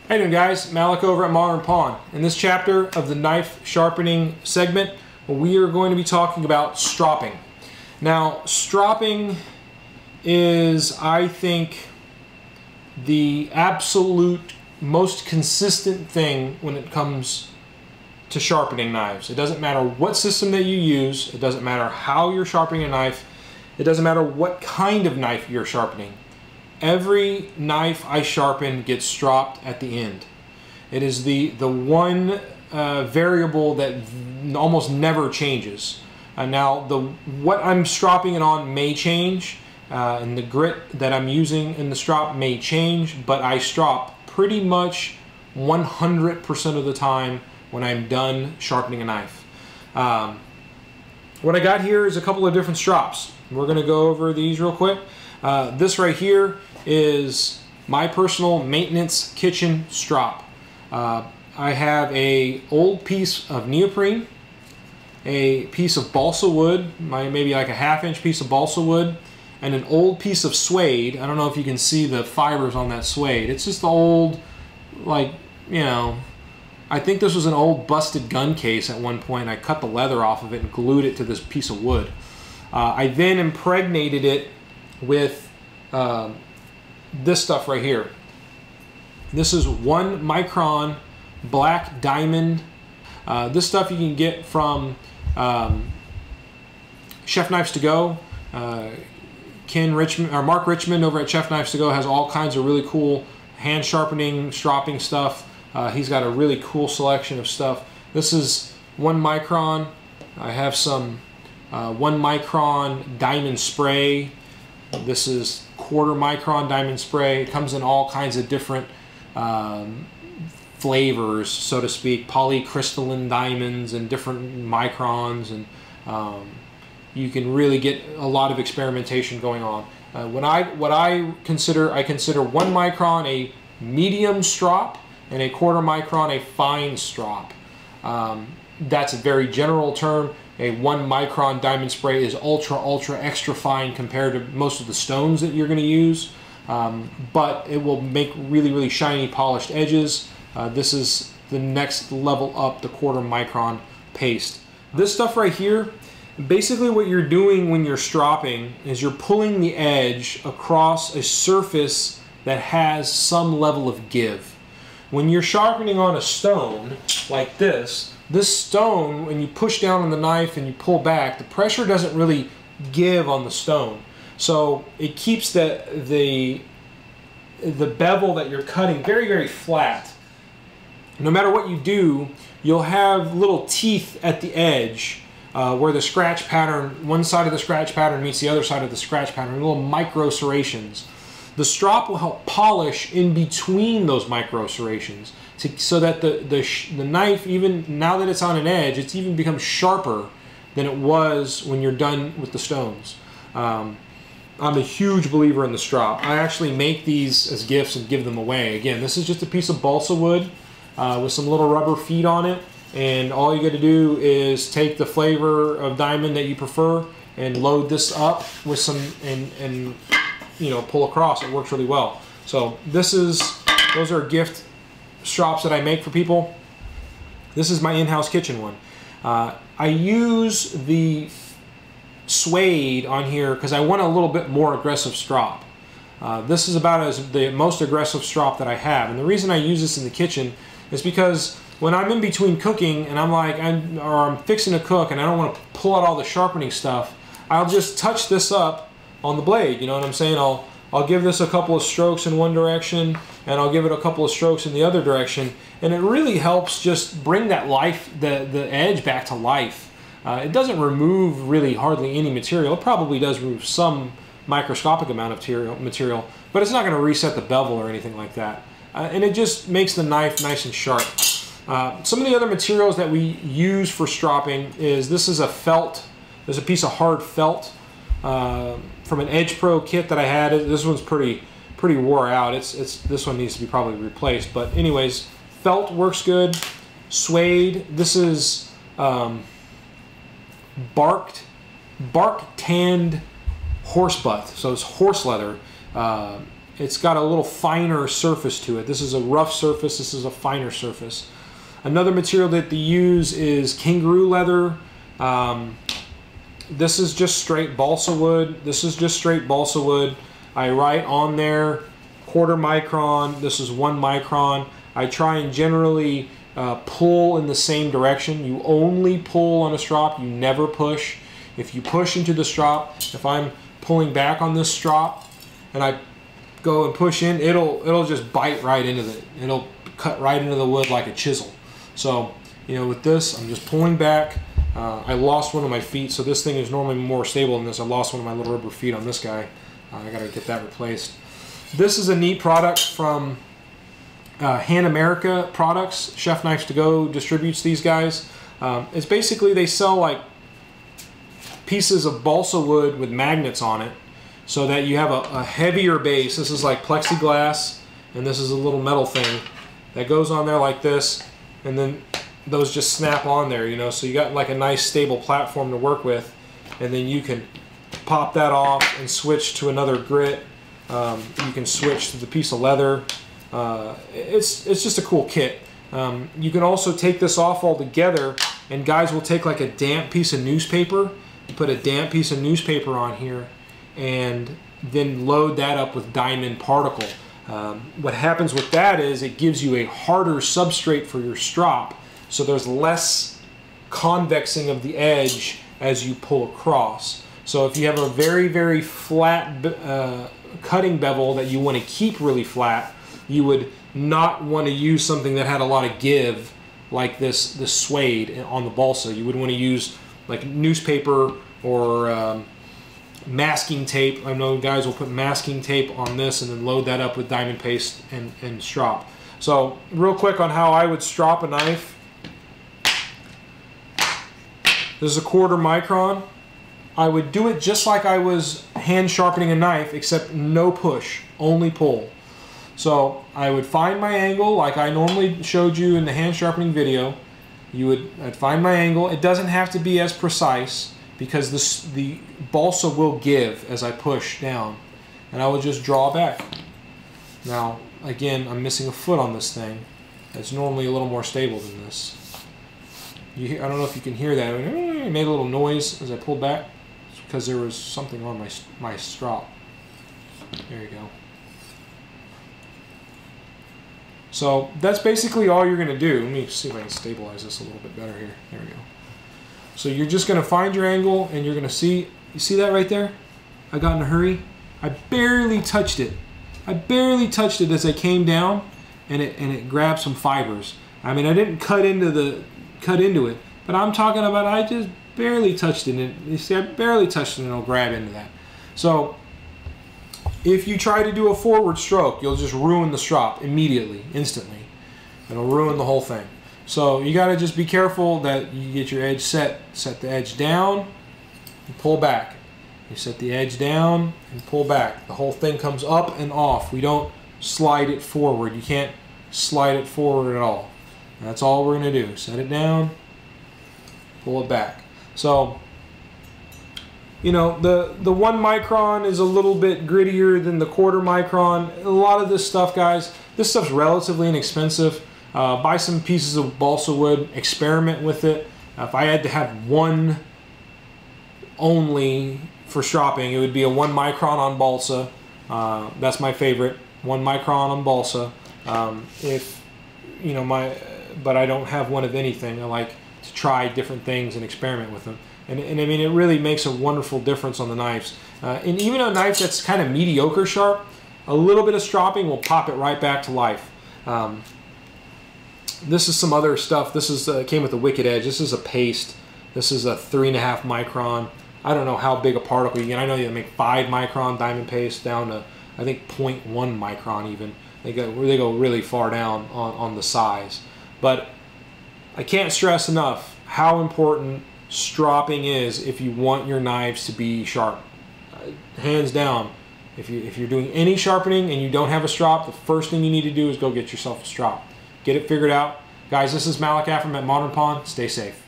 Hey there guys, Malik over at Modern Pawn. In this chapter of the knife sharpening segment, we are going to be talking about stropping. Now, stropping is, I think, the absolute most consistent thing when it comes to sharpening knives. It doesn't matter what system that you use, it doesn't matter how you're sharpening a knife, it doesn't matter what kind of knife you're sharpening. Every knife I sharpen gets stropped at the end. It is the one variable that almost never changes. Now, what I'm stropping it on may change, and the grit that I'm using in the strop may change, but I strop pretty much 100% of the time when I'm done sharpening a knife. What I got here is a couple of different strops. We're going to go over these real quick. This right here is my personal maintenance kitchen strop. I have a old piece of neoprene, a piece of balsa wood, maybe like a ½ inch piece of balsa wood, and an old piece of suede. I don't know if you can see the fibers on that suede. It's just the old, like, you know, I think this was an old busted gun case at one point. I cut the leather off of it and glued it to this piece of wood. I then impregnated it with this stuff right here. This is 1 Micron black diamond. This stuff you can get from Chef Knives to Go. Mark Richmond over at Chef Knives to Go has all kinds of really cool hand sharpening, stropping stuff. He's got a really cool selection of stuff. This is 1 Micron. I have some 1 Micron diamond spray. This is 1/4 Micron diamond spray. It comes in all kinds of different flavors, so to speak, polycrystalline diamonds and different microns, and you can really get a lot of experimentation going on. What I consider 1 Micron a medium strop and a 1/4 Micron a fine strop. That's a very general term. A 1 Micron diamond spray is ultra extra fine compared to most of the stones that you're going to use, but it will make really shiny polished edges. This is the next level up, the 1/4 Micron paste. This stuff right here, basically what you're doing when you're stropping is you're pulling the edge across a surface that has some level of give. When you're sharpening on a stone like this stone, when you push down on the knife and you pull back, the pressure doesn't really give on the stone. So it keeps the bevel that you're cutting very flat. No matter what you do, you'll have little teeth at the edge where the scratch pattern, one side of the scratch pattern meets the other side of the scratch pattern, little micro serrations. The strop will help polish in between those micro serrations, so that the knife, even now that it's on an edge, it's even becomes sharper than it was when you're done with the stones. I'm a huge believer in the strop. I actually make these as gifts and give them away. Again, this is just a piece of balsa wood with some little rubber feet on it, and all you got to do is take the flavor of diamond that you prefer and load this up with some and you know, pull across. It works really well. So those are gift strops that I make for people. This is my in-house kitchen one. I use the suede on here because I want a little bit more aggressive strop. This is about the most aggressive strop that I have, and the reason I use this in the kitchen is because when I'm in between cooking and I'm fixing to cook and I don't want to pull out all the sharpening stuff, I'll just touch this up on the blade. You know what I'm saying? I'll give this a couple of strokes in one direction, and I'll give it a couple of strokes in the other direction, and it really helps just bring that the edge back to life. It doesn't remove really hardly any material. It probably does remove some microscopic amount of material, but it's not going to reset the bevel or anything like that. And it just makes the knife nice and sharp. Some of the other materials that we use for stropping this is a felt. There's a piece of hard felt from an Edge Pro kit that I had. This one's pretty wore out. This one needs to be probably replaced. But anyways, felt works good. Suede. This is bark tanned horse butt. So it's horse leather. it's got a little finer surface to it. This is a rough surface, this is a finer surface. Another material that they use is Kangaroo Leather. This is just straight balsa wood. This is just straight balsa wood. I write on there 1/4 micron. This is 1 micron. I try and generally pull in the same direction. You only pull on a strop, you never push. If you push into the strop, if I'm pulling back on this strop and I go and push in, it'll just bite right into it. It'll cut right into the wood like a chisel. So, you know, with this, I'm just pulling back. I lost one of my feet, so this thing is normally more stable than this. I lost one of my little rubber feet on this guy. I gotta get that replaced. This is a neat product from Han America Products. Chef Knives To Go distributes these guys. It's basically, they sell like pieces of balsa wood with magnets on it so that you have a heavier base. This is like plexiglass, and this is a little metal thing that goes on there like this, and then those just snap on there, you know, so you got like a nice stable platform to work with, and then you can pop that off and switch to another grit. You can switch to the piece of leather. It's just a cool kit. You can also take this off altogether, and guys will take like a damp piece of newspaper, put a damp piece of newspaper on here, and then load that up with diamond particle. What happens with that is it gives you a harder substrate for your strop, so there's less convexing of the edge as you pull across. So if you have a very, very flat cutting bevel that you want to keep really flat, you would not want to use something that had a lot of give like this suede on the balsa. You would want to use like newspaper or masking tape. I know guys will put masking tape on this and then load that up with diamond paste and strop. So real quick on how I would strop a knife. This is a 1/4 micron. I would do it just like I was hand sharpening a knife, except no push, only pull. So I would find my angle like I normally showed you in the hand sharpening video. I'd find my angle. It doesn't have to be as precise because the balsa will give as I push down, and I would just draw back. Now again, I'm missing a foot on this thing. It's normally a little more stable than this. I don't know if you can hear that. It made a little noise as I pulled back. It's because there was something on my strop. There you go. So that's basically all you're going to do. Let me see if I can stabilize this a little bit better here. There we go. So you're just going to find your angle, and you're going to see, you see that right there? I got in a hurry. I barely touched it. I barely touched it as I came down, and it grabbed some fibers. I mean, I didn't cut into it, but I'm talking about I just barely touched it. You see, I barely touched it, and it'll grab into that. So if you try to do a forward stroke, you'll just ruin the strop immediately, instantly. It'll ruin the whole thing. So you got to just be careful that you get your edge set. Set the edge down and pull back. You set the edge down and pull back. The whole thing comes up and off. We don't slide it forward. You can't slide it forward at all. That's all we're going to do. Set it down, pull it back. So, you know, the 1 micron is a little bit grittier than the 1/4 micron. A lot of this stuff, guys, this stuff's relatively inexpensive. Buy some pieces of balsa wood, experiment with it. If I had to have one only for stropping, it would be a 1 micron on balsa. That's my favorite, 1 micron on balsa. If, you know, but I don't have one of anything. I like to try different things and experiment with them. And I mean, it really makes a wonderful difference on the knives. And even a knife that's kind of mediocre sharp, a little bit of stropping will pop it right back to life. This is some other stuff. This is came with a Wicked Edge. This is a paste. This is a 3.5 micron. I don't know how big a particle you get. I know you make 5 micron diamond paste down to, I think, 0.1 micron even. They go really far down on the size. But I can't stress enough how important stropping is if you want your knives to be sharp. Hands down, if you're doing any sharpening and you don't have a strop, the first thing you need to do is go get yourself a strop. Get it figured out. Guys, this is Malik Afram at Modern Pawn. Stay safe.